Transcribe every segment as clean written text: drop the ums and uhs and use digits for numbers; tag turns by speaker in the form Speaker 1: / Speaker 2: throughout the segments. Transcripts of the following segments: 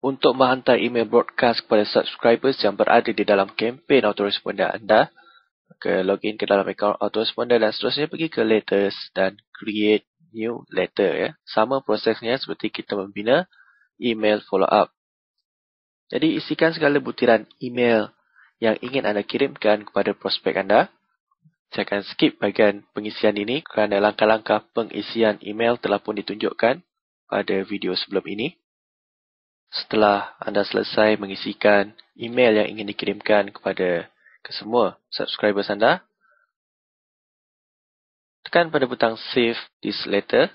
Speaker 1: Untuk menghantar email broadcast kepada subscribers yang berada di dalam kempen autoresponder anda, maka login ke dalam akaun autoresponder dan seterusnya pergi ke letters dan create new letter. Ya. Sama prosesnya seperti kita membina email follow up. Jadi isikan segala butiran email yang ingin anda kirimkan kepada prospek anda. Saya akan skip bahagian pengisian ini kerana langkah-langkah pengisian email telah pun ditunjukkan pada video sebelum ini. Setelah anda selesai mengisikan email yang ingin dikirimkan kepada kesemua subscribers anda, tekan pada butang Save this letter.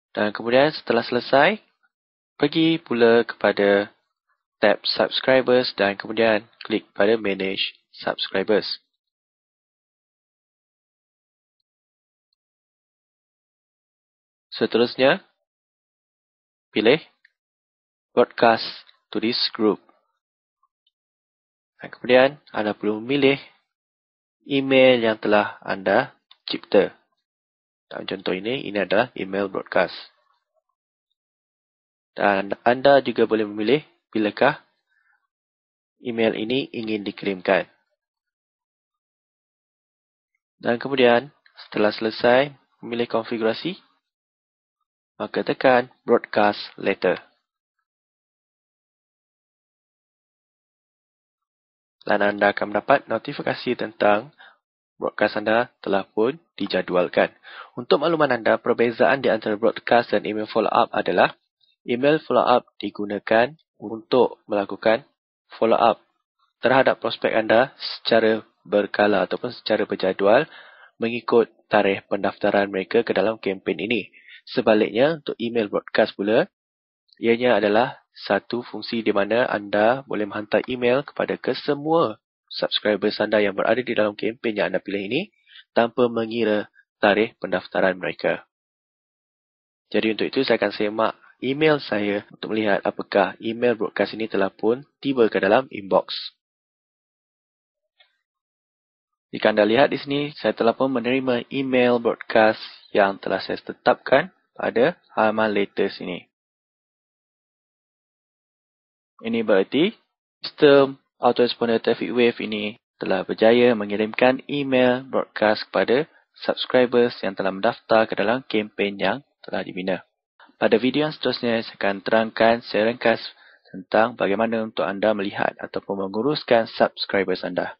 Speaker 1: Dan kemudian setelah selesai, pergi pula kepada tab Subscribers dan kemudian klik pada Manage Subscribers. Seterusnya, pilih Broadcast to this group. Dan kemudian, anda perlu memilih email yang telah anda cipta. Dalam contoh ini adalah email broadcast. Dan anda juga boleh memilih bilakah email ini ingin dikirimkan. Dan kemudian, setelah selesai memilih konfigurasi, maka tekan Broadcast Letter. Dan anda akan mendapat notifikasi tentang broadcast anda telah pun dijadualkan. Untuk makluman anda, perbezaan di antara broadcast dan email follow-up adalah email follow-up digunakan untuk melakukan follow-up terhadap prospek anda secara berkala ataupun secara berjadual mengikut tarikh pendaftaran mereka ke dalam kempen ini. Sebaliknya, untuk email broadcast pula, ianya adalah satu fungsi di mana anda boleh menghantar email kepada kesemua subscribers anda yang berada di dalam kempen yang anda pilih ini tanpa mengira tarikh pendaftaran mereka. Jadi untuk itu saya akan semak email saya untuk melihat apakah email broadcast ini telah pun tiba ke dalam inbox. Jika anda lihat di sini, saya telah pun menerima email broadcast yang telah saya tetapkan pada halaman latest ini. Ini berarti sistem autoresponder Traffic Wave ini telah berjaya mengirimkan email broadcast kepada subscribers yang telah mendaftar ke dalam kempen yang telah dibina. Pada video yang seterusnya, saya akan terangkan secara ringkas tentang bagaimana untuk anda melihat ataupun menguruskan subscribers anda.